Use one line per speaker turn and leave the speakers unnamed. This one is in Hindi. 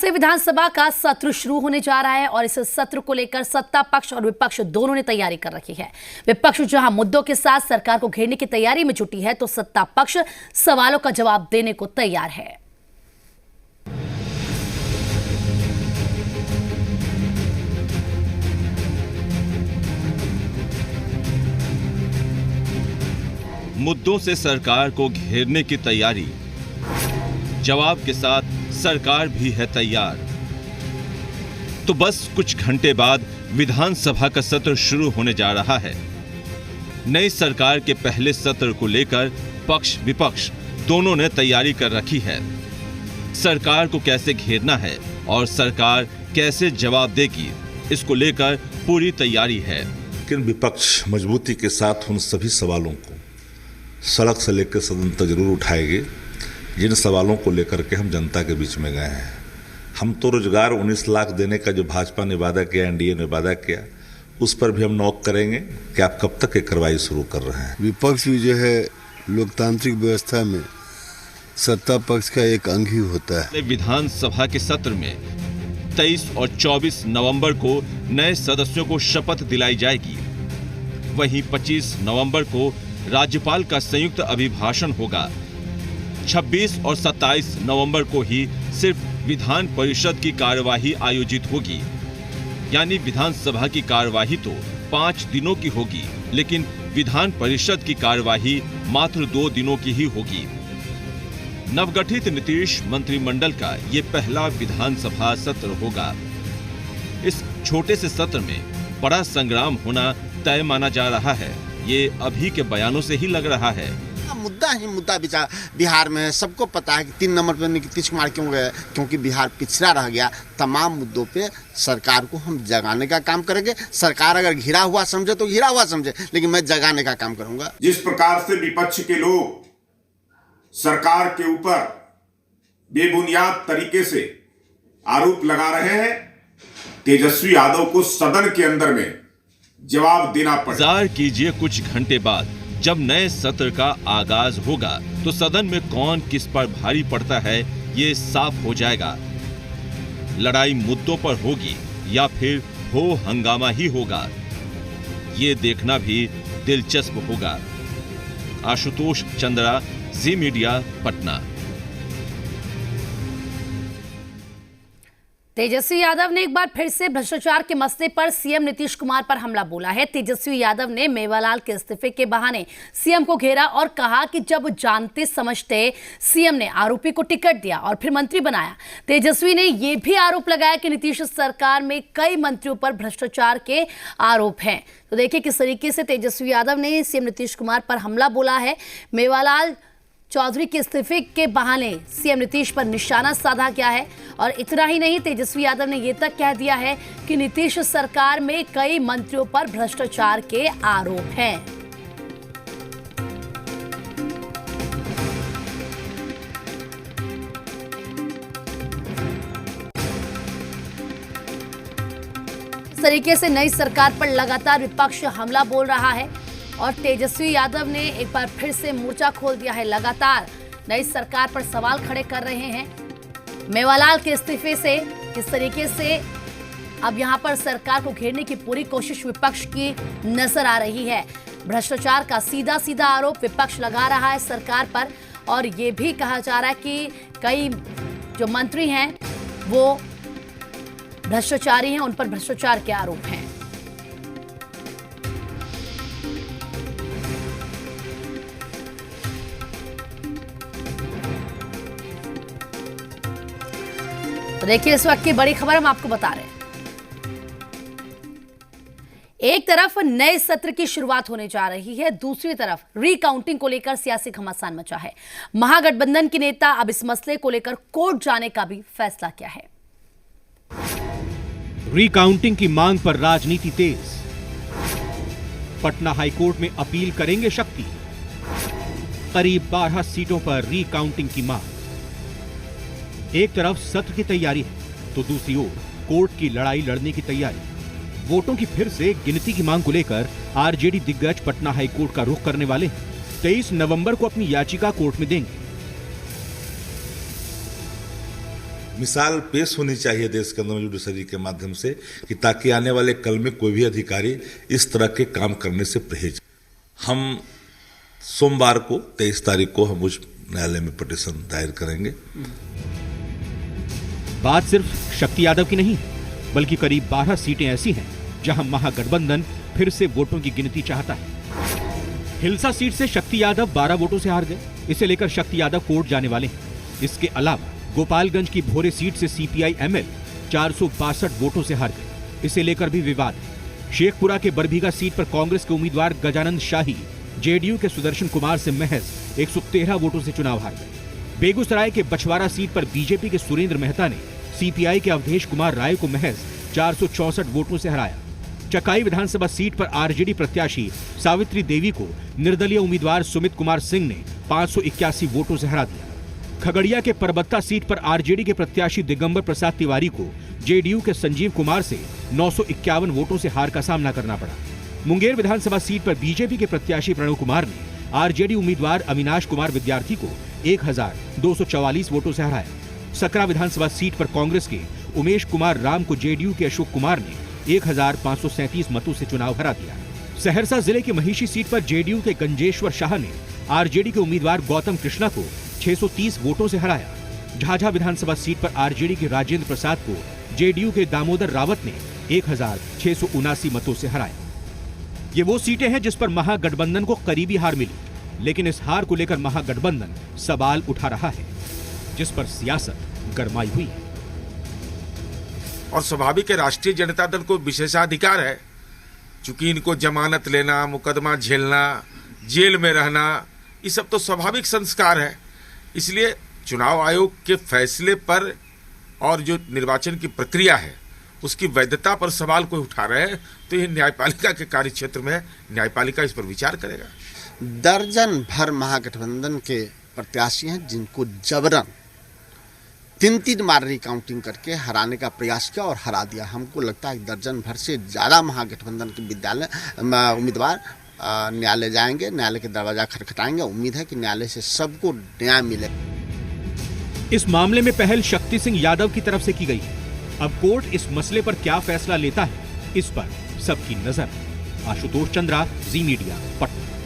से विधानसभा का सत्र शुरू होने जा रहा है और इस सत्र को लेकर सत्ता पक्ष और विपक्ष दोनों ने तैयारी कर रखी है। विपक्ष जहां मुद्दों के साथ सरकार को घेरने की तैयारी में जुटी है, तो सत्ता पक्ष सवालों का जवाब देने को तैयार है।
मुद्दों से सरकार को घेरने की तैयारी, जवाब के साथ सरकार भी है तैयार। तो बस कुछ घंटे बाद विधानसभा का सत्र शुरू होने जा रहा है। नई सरकार के पहले सत्र को लेकर पक्ष विपक्ष दोनों ने तैयारी कर रखी है। सरकार को कैसे घेरना है और सरकार कैसे जवाब देगी, इसको लेकर पूरी तैयारी है।
लेकिन विपक्ष मजबूती के साथ उन सभी सवालों को सड़क से लेकर सदन तक जरूर उठाएंगे जिन सवालों को लेकर के हम जनता के बीच में गए हैं। हम तो रोजगार 19 लाख देने का जो भाजपा ने वादा किया, एनडीए ने वादा किया, उस पर भी हम नोक करेंगे कि आप कब तक ये कार्रवाई शुरू कर रहे हैं।
विपक्ष भी जो है लोकतांत्रिक व्यवस्था में सत्ता पक्ष का एक अंग ही होता है।
विधानसभा के सत्र में 23 और 24 नवंबर को नए सदस्यों को शपथ दिलाई जाएगी। वहीं 25 नवंबर को राज्यपाल का संयुक्त अभिभाषण होगा। 26 और 27 नवंबर को ही सिर्फ विधान परिषद की कार्यवाही आयोजित होगी। यानी विधानसभा की कार्यवाही तो 5 दिनों की होगी, लेकिन विधान परिषद की कार्यवाही मात्र 2 दिनों की ही होगी। नवगठित नीतीश मंत्रिमंडल का ये पहला विधानसभा सत्र होगा। इस छोटे से सत्र में बड़ा संग्राम होना तय माना जा रहा है। ये अभी के बयानों से ही लग रहा है।
मुद्दा ही मुद्दा बिहार में है। सबको पता है कि 3 नंबर पर नीतीश कुमार क्यों गए, क्योंकि बिहार पिछड़ा रह गया। तमाम मुद्दों पे सरकार को हम जगाने का काम करेंगे। सरकार अगर घिरा हुआ समझे तो घिरा हुआ समझे, लेकिन मैं जगाने का काम करूंगा।
जिस प्रकार से विपक्ष के लोग सरकार के ऊपर बेबुनियाद तरीके से आरोप लगा रहे हैं, तेजस्वी यादव को सदन के अंदर में जवाब देना पड़ेगा।
इंतजार कीजिए, कुछ घंटे बाद जब नए सत्र का आगाज होगा तो सदन में कौन किस पर भारी पड़ता है ये साफ हो जाएगा। लड़ाई मुद्दों पर होगी या फिर हो हंगामा ही होगा, ये देखना भी दिलचस्प होगा। आशुतोष चंद्रा, जी मीडिया, पटना।
तेजस्वी यादव ने एक बार फिर से भ्रष्टाचार के मसले पर सीएम नीतीश कुमार पर हमला बोला है। तेजस्वी यादव ने मेवालाल के इस्तीफे के बहाने सीएम को घेरा और कहा कि जब जानते समझते सीएम ने आरोपी को टिकट दिया और फिर मंत्री बनाया। तेजस्वी ने यह भी आरोप लगाया कि नीतीश सरकार में कई मंत्रियों पर भ्रष्टाचार के आरोप हैं। तो देखिए किस तरीके से तेजस्वी यादव ने सीएम नीतीश कुमार पर हमला बोला है। मेवालाल चौधरी के इस्तीफे के बहाने सीएम नीतीश पर निशाना साधा गया है और इतना ही नहीं, तेजस्वी यादव ने यह तक कह दिया है कि नीतीश सरकार में कई मंत्रियों पर भ्रष्टाचार के आरोप हैं। इस तरीके से नई सरकार पर लगातार विपक्ष हमला बोल रहा है और तेजस्वी यादव ने एक बार फिर से मोर्चा खोल दिया है। लगातार नई सरकार पर सवाल खड़े कर रहे हैं। मेवालाल के इस्तीफे से किस तरीके से अब यहां पर सरकार को घेरने की पूरी कोशिश विपक्ष की नजर आ रही है। भ्रष्टाचार का सीधा सीधा आरोप विपक्ष लगा रहा है सरकार पर और ये भी कहा जा रहा है कि कई जो मंत्री हैं वो भ्रष्टाचारी हैं, उन पर भ्रष्टाचार के आरोप हैं। तो देखिए इस वक्त की बड़ी खबर हम आपको बता रहे हैं। एक तरफ नए सत्र की शुरुआत होने जा रही है, दूसरी तरफ रीकाउंटिंग को लेकर सियासी घमासान मचा है। महागठबंधन के नेता अब इस मसले को लेकर कोर्ट जाने का भी फैसला किया है।
रीकाउंटिंग की मांग पर राजनीति तेज। पटना हाईकोर्ट में अपील करेंगे शक्ति। करीब 12 सीटों पर रीकाउंटिंग की मांग। एक तरफ सत्र की तैयारी है तो दूसरी ओर कोर्ट की लड़ाई लड़ने की तैयारी। वोटों की फिर से गिनती की मांग को लेकर आरजेडी दिग्गज पटना हाईकोर्ट का रुख करने वाले हैं। 23 नवंबर को अपनी याचिका कोर्ट में देंगे।
मिसाल पेश होनी चाहिए देश के अंदर जुडिशरी के माध्यम से, कि ताकि आने वाले कल में कोई भी अधिकारी इस तरह के काम करने से परहेज। हम सोमवार को 23 तारीख को हम उच्च न्यायालय में पिटीशन दायर करेंगे।
बात सिर्फ शक्ति यादव की नहीं, बल्कि करीब 12 सीटें ऐसी हैं जहां महागठबंधन फिर से वोटों की गिनती चाहता है। हिलसा सीट से शक्ति यादव 12 वोटों से हार गए, इसे लेकर शक्ति यादव कोर्ट जाने वाले हैं। इसके अलावा गोपालगंज की भोरे सीट से सीपीआई एमएल 462 वोटों से हार गए, इसे लेकर भी विवाद है। शेखपुरा के बरबीघा सीट पर कांग्रेस के उम्मीदवार गजानंद शाही जेडीयू के सुदर्शन कुमार से महज 113 वोटों से चुनाव हार गए। बेगूसराय के बछवाड़ा सीट पर बीजेपी के सुरेंद्र मेहता ने सीपीआई के अवधेश कुमार राय को महज 464 वोटों से हराया। चकाई विधानसभा सीट पर आरजेडी प्रत्याशी सावित्री देवी को निर्दलीय उम्मीदवार सुमित कुमार सिंह ने 581 वोटों से हरा दिया। खगड़िया के परबत्ता सीट पर आरजेडी के प्रत्याशी दिगंबर प्रसाद तिवारी को जेडीयू के संजीव कुमार से 951 वोटों से हार का सामना करना पड़ा। मुंगेर विधानसभा सीट पर बीजेपी के प्रत्याशी प्रणव कुमार ने आरजेडी उम्मीदवार अविनाश कुमार विद्यार्थी को 1244 वोटों से हराया। सकरा विधानसभा सीट पर कांग्रेस के उमेश कुमार राम को जेडीयू के अशोक कुमार ने 1537 मतों से चुनाव हरा दिया। सहरसा जिले की महिषी सीट पर जेडीयू के गंजेश्वर शाह ने आरजेडी के उम्मीदवार गौतम कृष्णा को 630 वोटों से हराया। झाझा विधानसभा सीट पर आरजेडी के राजेंद्र प्रसाद को जेडीयू के दामोदर रावत ने 1679 मतों से हराया। ये वो सीटें हैं जिस पर महागठबंधन को करीबी हार मिली, लेकिन इस हार को लेकर महागठबंधन सवाल उठा रहा है, जिस पर सियासत गरमाई हुई है।
और स्वाभाविक है, राष्ट्रीय जनता दल को विशेषाधिकार है, चूंकि इनको जमानत लेना, मुकदमा झेलना, जेल में रहना, ये सब तो स्वाभाविक संस्कार है। इसलिए चुनाव आयोग के फैसले पर और जो निर्वाचन की प्रक्रिया है उसकी वैधता पर सवाल कोई उठा रहे हैं, तो ये न्यायपालिका के कार्य क्षेत्र में न्यायपालिका इस पर विचार करेगा।
दर्जन भर महागठबंधन के प्रत्याशी हैं जिनको जबरन 3-3 बार रिकाउंटिंग करके हराने का प्रयास किया और हरा दिया। हमको लगता है दर्जन भर से ज़्यादा महागठबंधन के उम्मीदवार न्यायालय जाएंगे, न्यायालय के दरवाजा खटखटाएंगे। उम्मीद है कि न्यायालय से सबको न्याय मिले।
इस मामले में पहल शक्ति सिंह यादव की तरफ से की गई है। अब कोर्ट इस मसले पर क्या फैसला लेता है, इस पर सबकी नजर। आशुतोष चंद्रा, जी मीडिया, पटना।